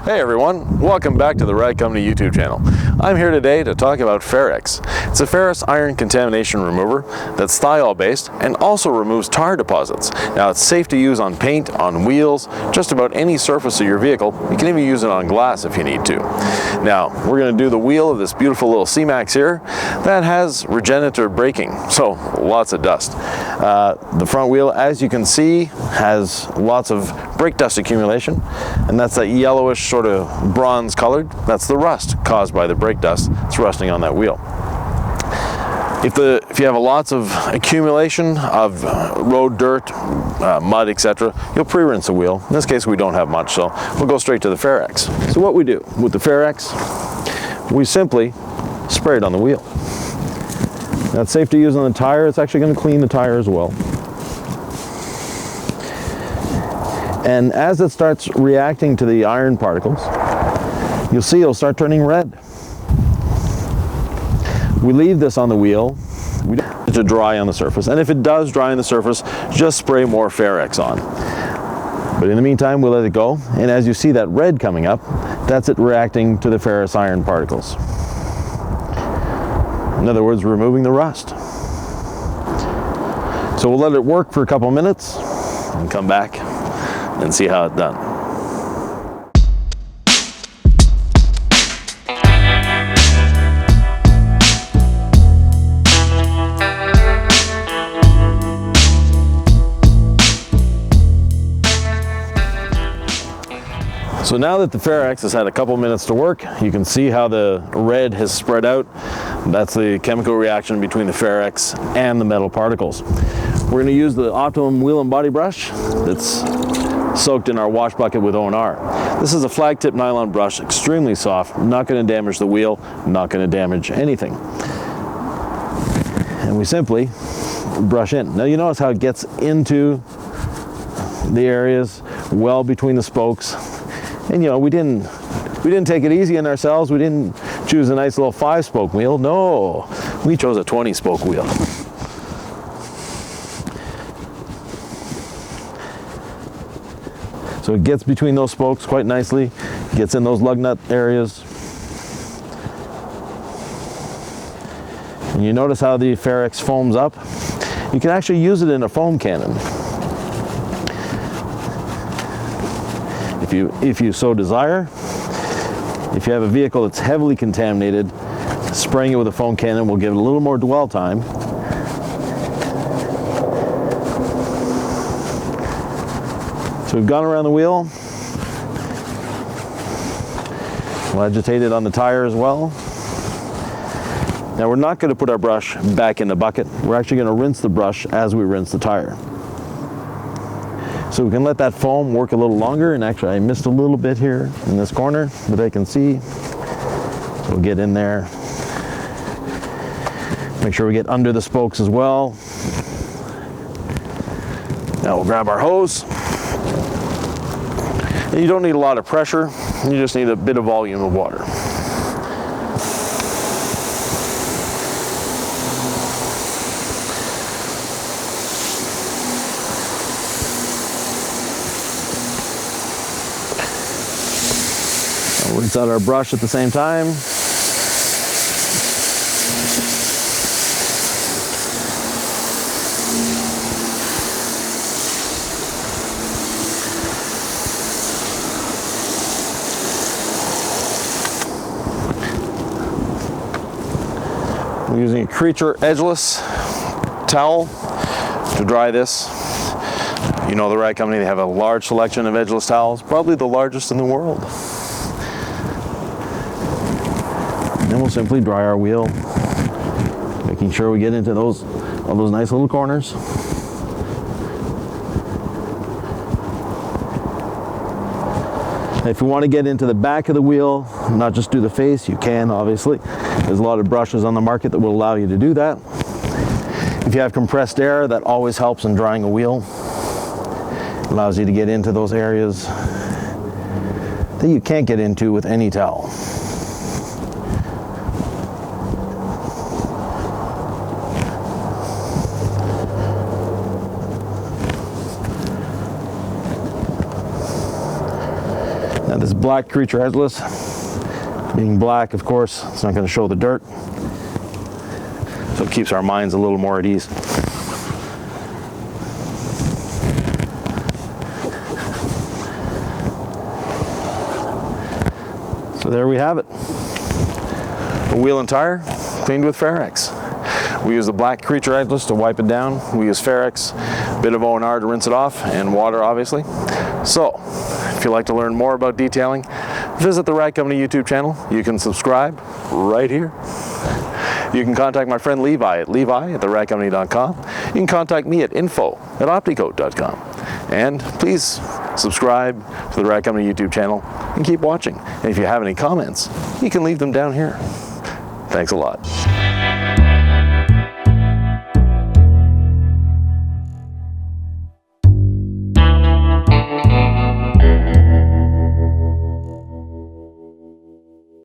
Hey everyone, welcome back to the Rad Company YouTube channel. I'm here today to talk about Ferrex. It's a ferrous iron contamination remover that's thiol based and also removes tar deposits. Now it's safe to use on paint, on wheels, just about any surface of your vehicle. You can even use it on glass if you need to. Now we're going to do the wheel of this beautiful little C-Max here that has regenerative braking, so lots of dust. The front wheel, as you can see, has lots of brake dust accumulation, and that's that yellowish sort of bronze colored. That's the rust caused by the brake dust. It's rusting on that wheel. If you have lots of accumulation of road dirt, mud, etc., you'll pre-rinse the wheel. In this case we don't have much, so we'll go straight to the Ferrex. So what we do with the Ferrex, we simply spray it on the wheel. Now it's safe to use on the tire. It's actually going to clean the tire as well. And as it starts reacting to the iron particles, you'll see it'll start turning red. We leave this on the wheel to dry on the surface, and if it does dry on the surface, just spray more Ferrex on. But in the meantime, we'll let it go, and as you see that red coming up, that's it reacting to the ferrous iron particles. In other words, removing the rust. So we'll let it work for a couple minutes and come back and see how it's done. So now that the Ferrex has had a couple minutes to work, you can see how the red has spread out. That's the chemical reaction between the Ferrex and the metal particles. We're going to use the Optimum wheel and body brush that's soaked in our wash bucket with O&R. This is a flag tip nylon brush, extremely soft, not going to damage the wheel, not going to damage anything. And we simply brush in. Now you notice how it gets into the areas well between the spokes. And you know, we didn't take it easy on ourselves. We didn't choose a nice little 5-spoke wheel. No, we chose a 20-spoke wheel. So it gets between those spokes quite nicely, gets in those lug nut areas. And you notice how the Ferrex foams up. You can actually use it in a foam cannon. If you so desire. If you have a vehicle that's heavily contaminated, spraying it with a foam cannon will give it a little more dwell time. So we've gone around the wheel. We'll agitate it on the tire as well. Now we're not going to put our brush back in the bucket. We're actually going to rinse the brush as we rinse the tire. So we can let that foam work a little longer, and actually I missed a little bit here in this corner that I can see. So we'll get in there. Make sure we get under the spokes as well. Now we'll grab our hose. And you don't need a lot of pressure, you just need a bit of volume of water. I'll rinse out our brush at the same time. I'm using a Creature edgeless towel to dry this. You know the Rad Company, they have a large selection of edgeless towels, probably the largest in the world. And then we'll simply dry our wheel, making sure we get into all those nice little corners. If you want to get into the back of the wheel, not just do the face, you can, obviously. There's a lot of brushes on the market that will allow you to do that. If you have compressed air, that always helps in drying a wheel. It allows you to get into those areas that you can't get into with any towel. Now this black creature headless, being black, of course, it's not going to show the dirt, so it keeps our minds a little more at ease. So there we have it. A wheel and tire cleaned with Ferrex. We use the black creature headless to wipe it down. We use Ferrex, a bit of O&R to rinse it off, and water obviously. So, if you'd like to learn more about detailing, visit the Rag Company YouTube channel. You can subscribe right here. You can contact my friend Levi at levi@theragcompany.com. You can contact me at info@opticoat.com. And please subscribe to the Rag Company YouTube channel and keep watching. And if you have any comments, you can leave them down here. Thanks a lot.